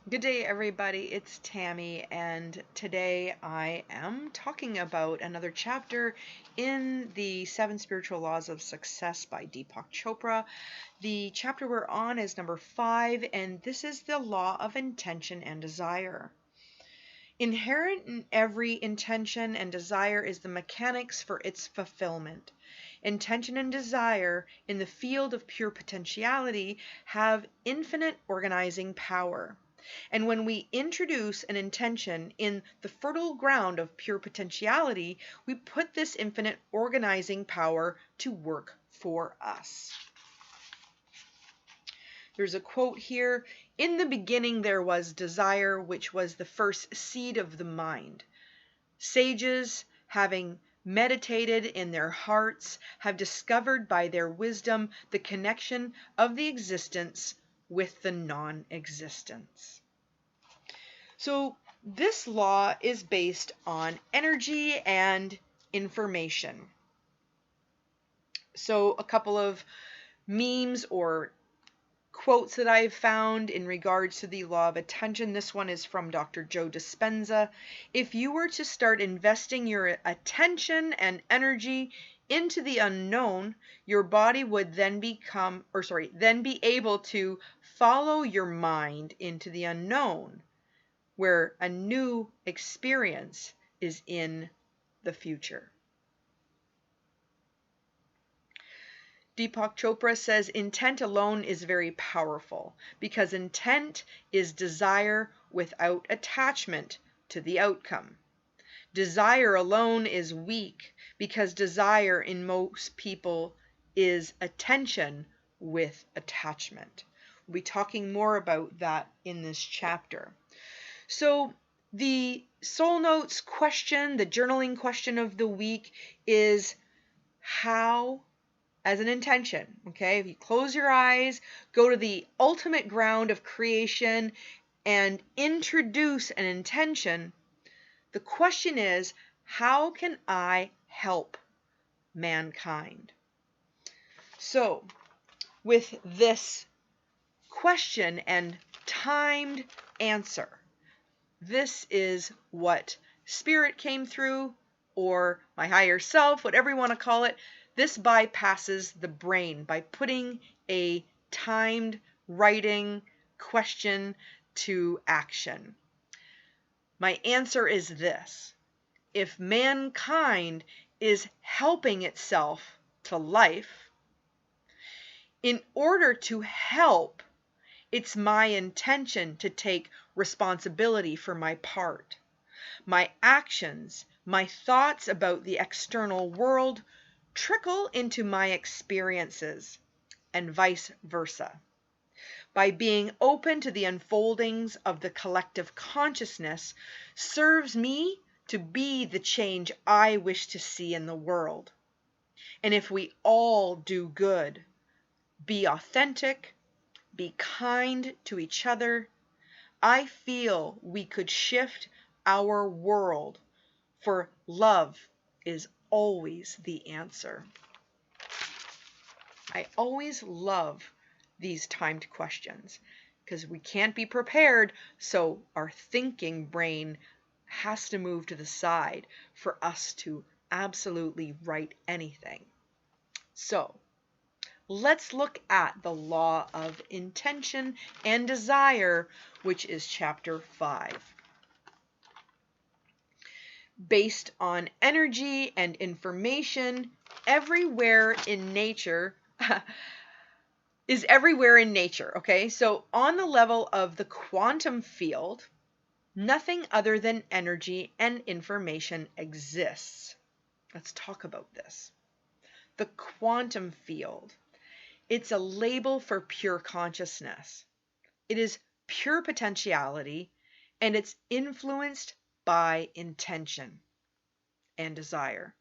Good day, everybody. It's Tammy, and today I am talking about another chapter in the Seven Spiritual Laws of Success by Deepak Chopra. The chapter we're on is number 5, and this is the law of intention and desire. Inherent in every intention and desire is the mechanics for its fulfillment. Intention and desire in the field of pure potentiality have infinite organizing power. And when we introduce an intention in the fertile ground of pure potentiality, we put this infinite organizing power to work for us. There's a quote here: "In the beginning there was desire, which was the first seed of the mind. Sages, having meditated in their hearts, have discovered by their wisdom the connection of the existence with the non-existence." So this law is based on energy and information. So a couple of memes or quotes that I've found in regards to the law of attention. This one is from Dr. Joe Dispenza. "If you were to start investing your attention and energy into the unknown, your body would then be able to follow your mind into the unknown, where a new experience is in the future." Deepak Chopra says intent alone is very powerful because intent is desire without attachment to the outcome. Desire alone is weak because desire in most people is attention with attachment. We'll be talking more about that in this chapter. So the soul notes question, the journaling question of the week is how, as an intention, okay? If you close your eyes, go to the ultimate ground of creation and introduce an intention, the question is, how can I help mankind? So with this question and timed answer, this is what spirit came through, or my higher self, whatever you want to call it. This bypasses the brain by putting a timed writing question to action. My answer is this: if mankind is helping itself to life, in order to help, it's my intention to take responsibility for my part. My actions, my thoughts about the external world trickle into my experiences, and vice versa. By being open to the unfoldings of the collective consciousness serves me to be the change I wish to see in the world. And if we all do good, be authentic, be kind to each other, I feel we could shift our world, for love is always the answer. I always love these timed questions because we can't be prepared, so our thinking brain has to move to the side for us to absolutely write anything. So let's look at the law of intention and desire, which is chapter 5. Based on energy and information, everywhere in nature is everywhere in nature, okay? So on the level of the quantum field, nothing other than energy and information exists. Let's talk about this. The quantum field. It's a label for pure consciousness. It is pure potentiality, and it's influenced by intention and desire.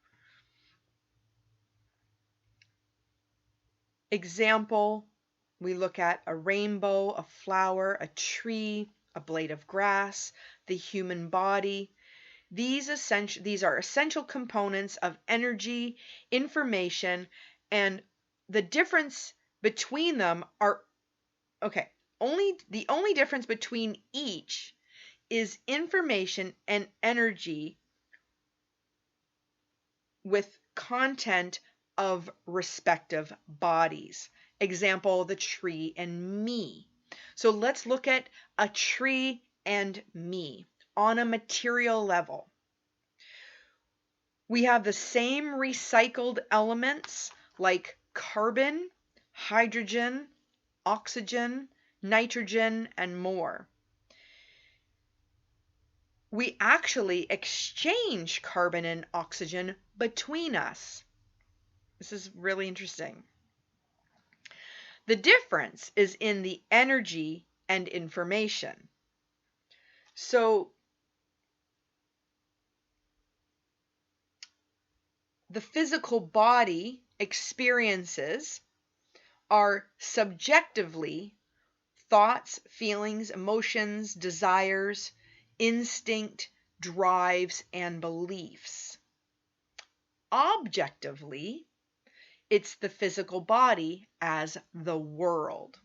Example, we look at a rainbow, a flower, a tree, a blade of grass, the human body. These are essential components of energy, information, and the difference between them are, okay, the only difference between each is information and energy with content of respective bodies. Example, the tree and me. So let's look at a tree and me on a material level. We have the same recycled elements like carbon, hydrogen, oxygen, nitrogen, and more. We actually exchange carbon and oxygen between us. This is really interesting. The difference is in the energy and information. So the physical body experiences are subjectively thoughts, feelings, emotions, desires, instinct, drives, and beliefs. Objectively, it's the physical body as the world.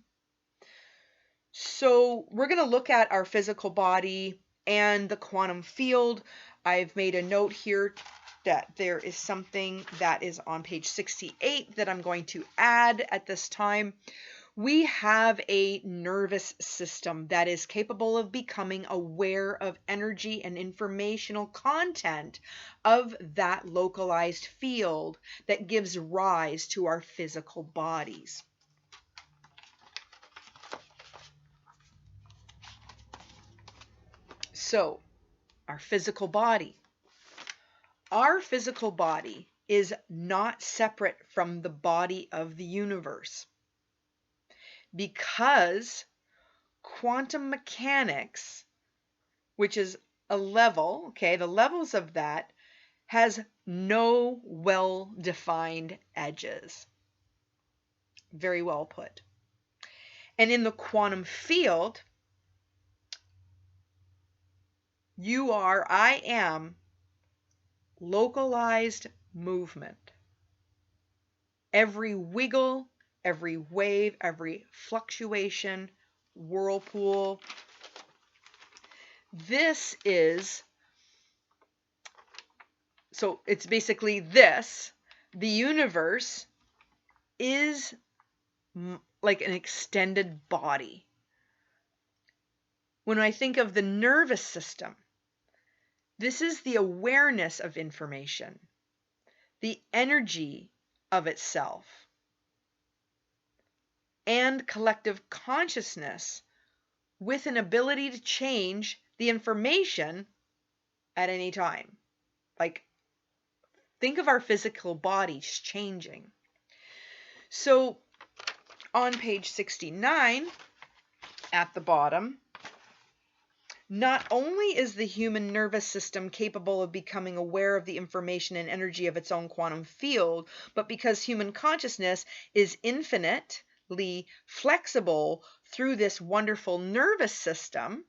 So we're going to look at our physical body and the quantum field. I've made a note here that there is something that is on page 68 that I'm going to add at this time. We have a nervous system that is capable of becoming aware of energy and informational content of that localized field that gives rise to our physical bodies. So, our physical body. Our physical body is not separate from the body of the universe because quantum mechanics, which is a level, okay, the levels of that has no well-defined edges. Very well put. And in the quantum field, I am localized movement. Every wiggle, every wave, every fluctuation, whirlpool. This is, so it's basically this. The universe is like an extended body. When I think of the nervous system, this is the awareness of information, the energy of itself, and collective consciousness with an ability to change the information at any time. Like, think of our physical bodies changing. So on page 69 at the bottom, not only is the human nervous system capable of becoming aware of the information and energy of its own quantum field, but because human consciousness is infinitely flexible through this wonderful nervous system,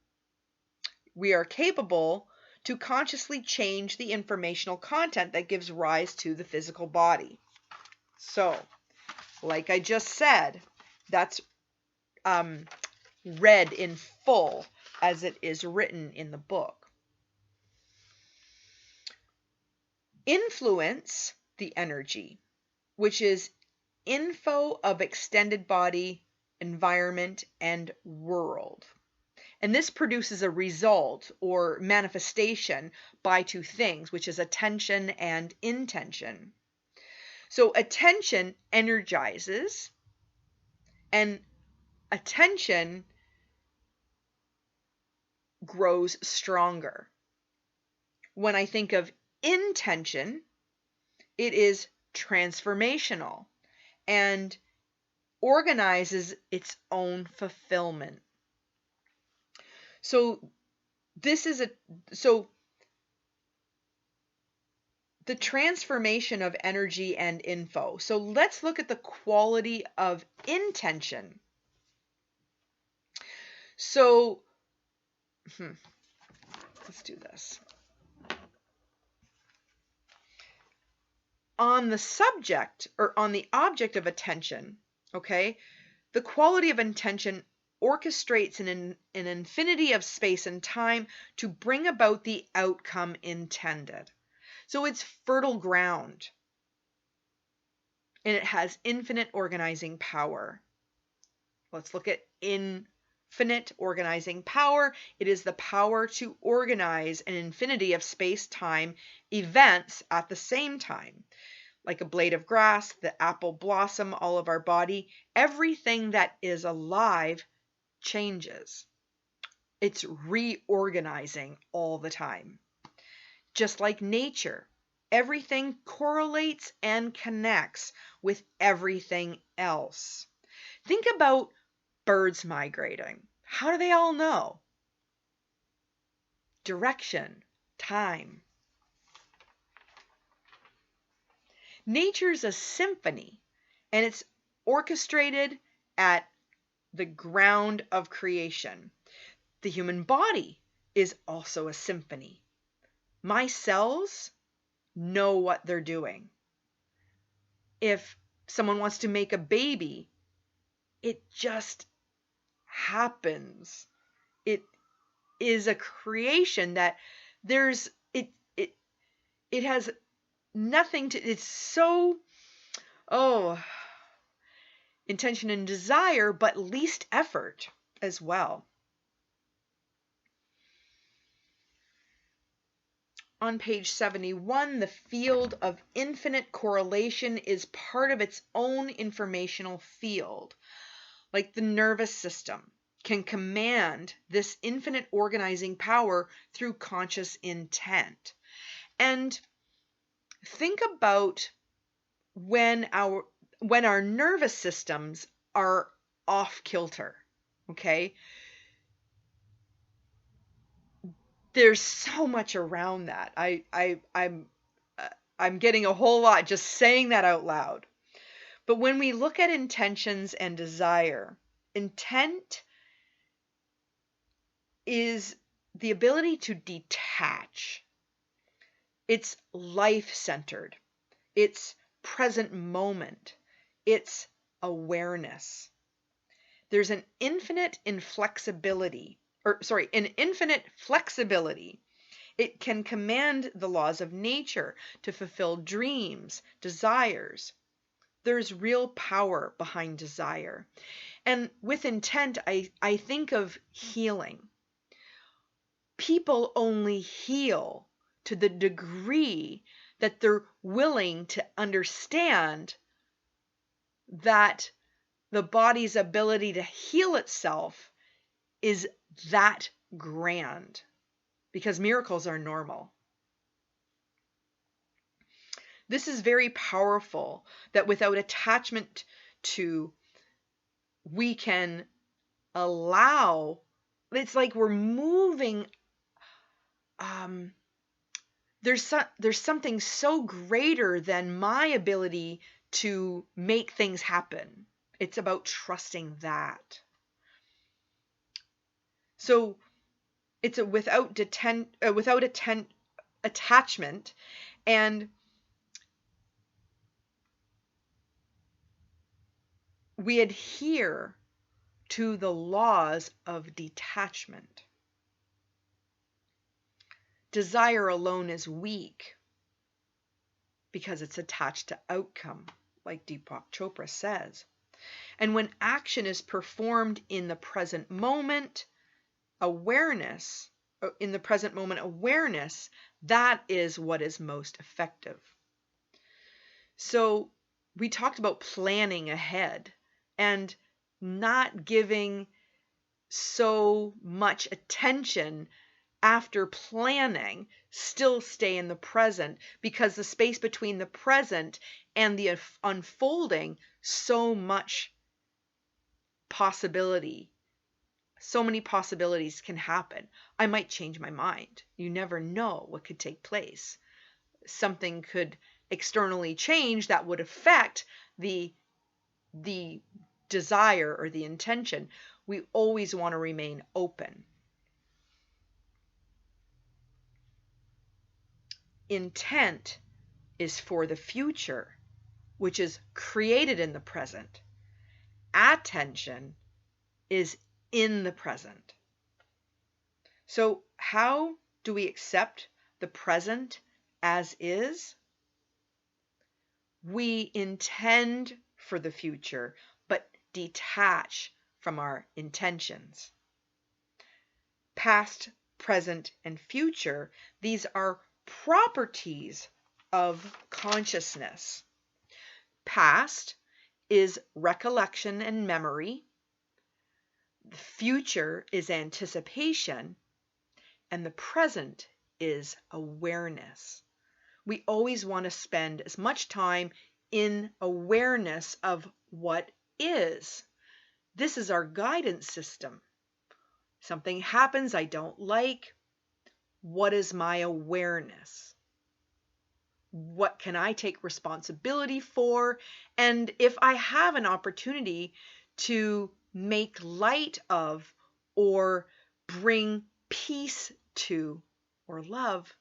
we are capable to consciously change the informational content that gives rise to the physical body. So, like I just said, that's read in full as it is written in the book. Influence the energy, which is info of extended body, environment, and world. And this produces a result or manifestation by two things, which is attention and intention. So attention energizes, and attention grows stronger. When I think of intention, it is transformational and organizes its own fulfillment. So the transformation of energy and info. So let's look at the quality of intention. So let's do this. On the subject or on the object of attention, okay, the quality of intention orchestrates an infinity of space and time to bring about the outcome intended. So it's fertile ground, and it has infinite organizing power. Let's look at infinite organizing power. It is the power to organize an infinity of space-time events at the same time. Like a blade of grass, the apple blossom, all of our body, everything that is alive changes. It's reorganizing all the time. Just like nature, everything correlates and connects with everything else. Think about birds migrating. How do they all know? Direction, time. Nature's a symphony, and it's orchestrated at the ground of creation. The human body is also a symphony. My cells know what they're doing. If someone wants to make a baby, it just happens. It is a creation that it has nothing to, it's so, intention and desire, but least effort as well. On page 71, the field of infinite correlation is part of its own informational field. Like the nervous system can command this infinite organizing power through conscious intent. And think about when our nervous systems are off kilter, okay? There's so much around that. I'm getting a whole lot just saying that out loud. But when we look at intentions and desire, intent is the ability to detach. It's life-centered. It's present moment. It's awareness. There's an infinite flexibility. It can command the laws of nature to fulfill dreams, desires. There's real power behind desire. And with intent, I think of healing. People only heal to the degree that they're willing to understand that the body's ability to heal itself is that grand, because miracles are normal. This is very powerful, that without attachment to, we can allow, it's like we're moving, there's something so greater than my ability to make things happen. It's about trusting that. So it's without attachment, and we adhere to the laws of detachment. Desire alone is weak because it's attached to outcome, like Deepak Chopra says. And when action is performed in the present moment, awareness, that is what is most effective. So we talked about planning ahead and not giving so much attention after planning. Still stay in the present, because the space between the present and the unfolding, so much possibility. So many possibilities can happen. I might change my mind. You never know what could take place. Something could externally change that would affect the desire or the intention. We always want to remain open. Intent is for the future, which is created in the present. Attention is in the present. So how do we accept the present as is? We intend for the future, but detach from our intentions. Past, present, and future, these are properties of consciousness. Past is recollection and memory. The future is anticipation. And the present is awareness. We always want to spend as much time in awareness of what is. This is our guidance system. Something happens I don't like. What is my awareness? What can I take responsibility for? And if I have an opportunity to make light of or bring peace to or love,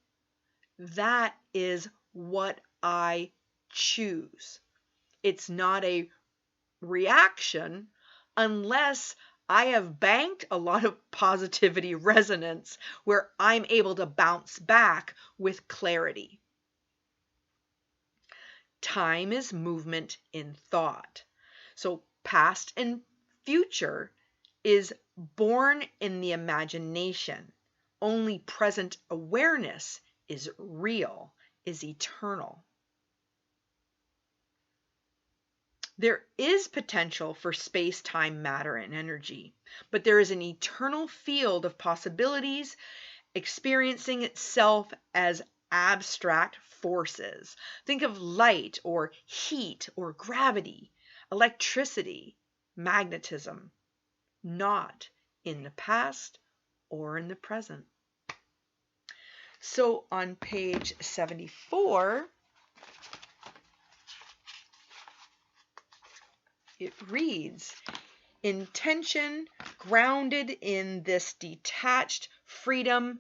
that is what I choose. It's not a reaction unless I have banked a lot of positivity resonance where I'm able to bounce back with clarity. Time is movement in thought. So past and future is born in the imagination. Only present awareness is real, is eternal. There is potential for space, time, matter, and energy, but there is an eternal field of possibilities experiencing itself as abstract forces. Think of light or heat or gravity, electricity, magnetism, not in the past or in the present. So on page 74, it reads, intention grounded in this detached freedom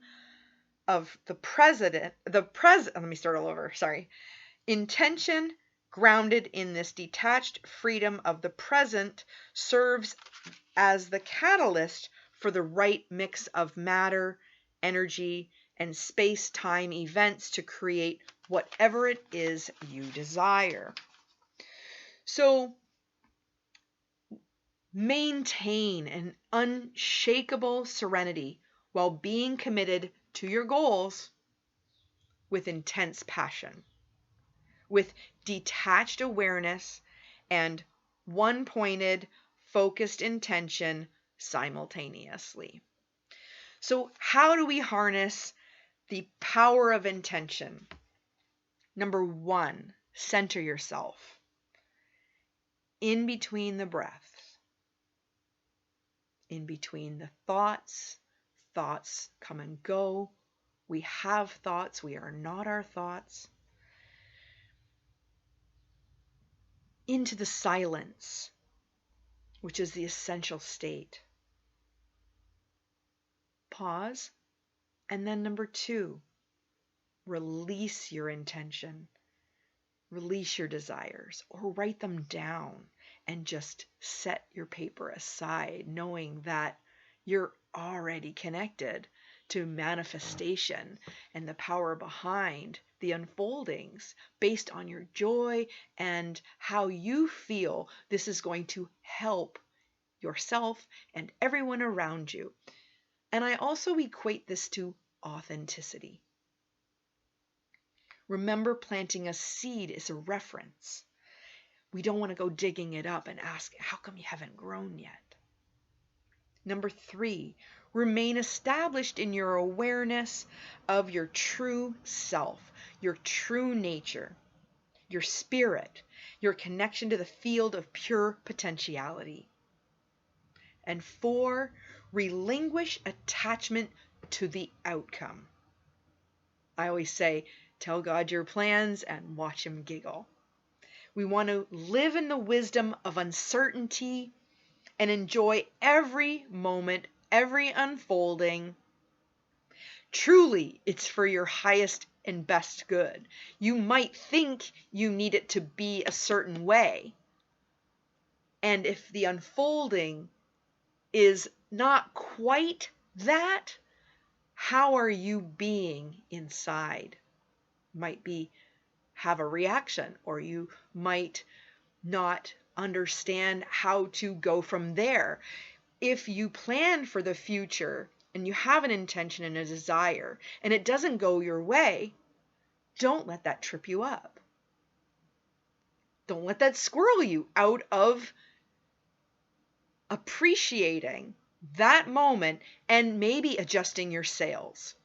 of the present, let me start all over, sorry. Intention grounded in this detached freedom of the present serves as the catalyst for the right mix of matter, energy, and space-time events to create whatever it is you desire. So maintain an unshakable serenity while being committed to your goals with intense passion, with detached awareness and one-pointed, focused intention simultaneously. So how do we harness the power of intention? Number 1, center yourself in between the breaths. In between the thoughts come and go. We have thoughts, we are not our thoughts. Into the silence, which is the essential state. Pause, and then number 2, release your intention. Release your desires, or write them down and just set your paper aside, knowing that you're already connected to manifestation and the power behind the unfoldings based on your joy and how you feel this is going to help yourself and everyone around you. And I also equate this to authenticity. Remember, planting a seed is a reference. We don't want to go digging it up and ask, how come you haven't grown yet? Number 3, remain established in your awareness of your true self, your true nature, your spirit, your connection to the field of pure potentiality. And 4, relinquish attachment to the outcome. I always say, tell God your plans and watch him giggle. We want to live in the wisdom of uncertainty and enjoy every moment, every unfolding. Truly, it's for your highest and best good. You might think you need it to be a certain way. And if the unfolding is not quite that, how are you being inside? Might be have a reaction, or you might not understand how to go from there. If you plan for the future and you have an intention and a desire and it doesn't go your way, don't let that trip you up. Don't let that squirrel you out of appreciating that moment and maybe adjusting your sails.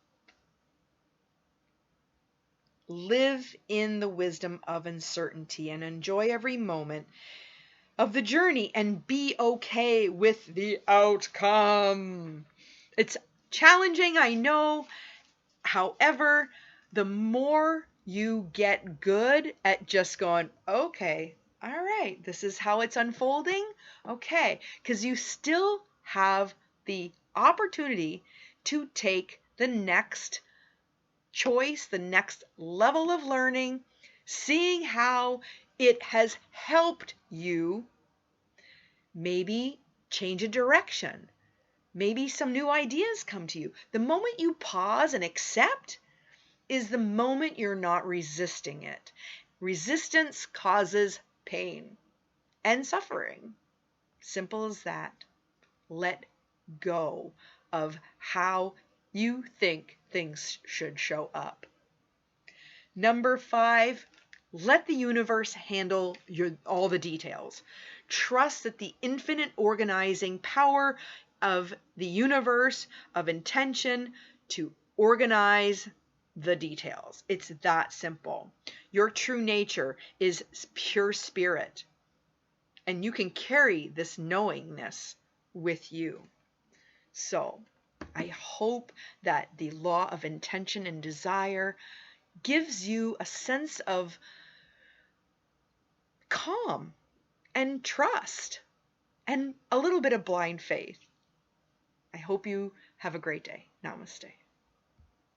Live in the wisdom of uncertainty and enjoy every moment of the journey and be okay with the outcome. It's challenging, I know. However, the more you get good at just going, okay, all right, this is how it's unfolding. Okay, because you still have the opportunity to take the next choice, the next level of learning, seeing how it has helped you maybe change a direction. Maybe some new ideas come to you. The moment you pause and accept is the moment you're not resisting it. Resistance causes pain and suffering. Simple as that. Let go of how you think things should show up. Number 5, let the universe handle all the details. Trust that the infinite organizing power of the universe, of intention, to organize the details. It's that simple. Your true nature is pure spirit, and you can carry this knowingness with you. So, I hope that the law of intention and desire gives you a sense of calm and trust and a little bit of blind faith. I hope you have a great day. Namaste.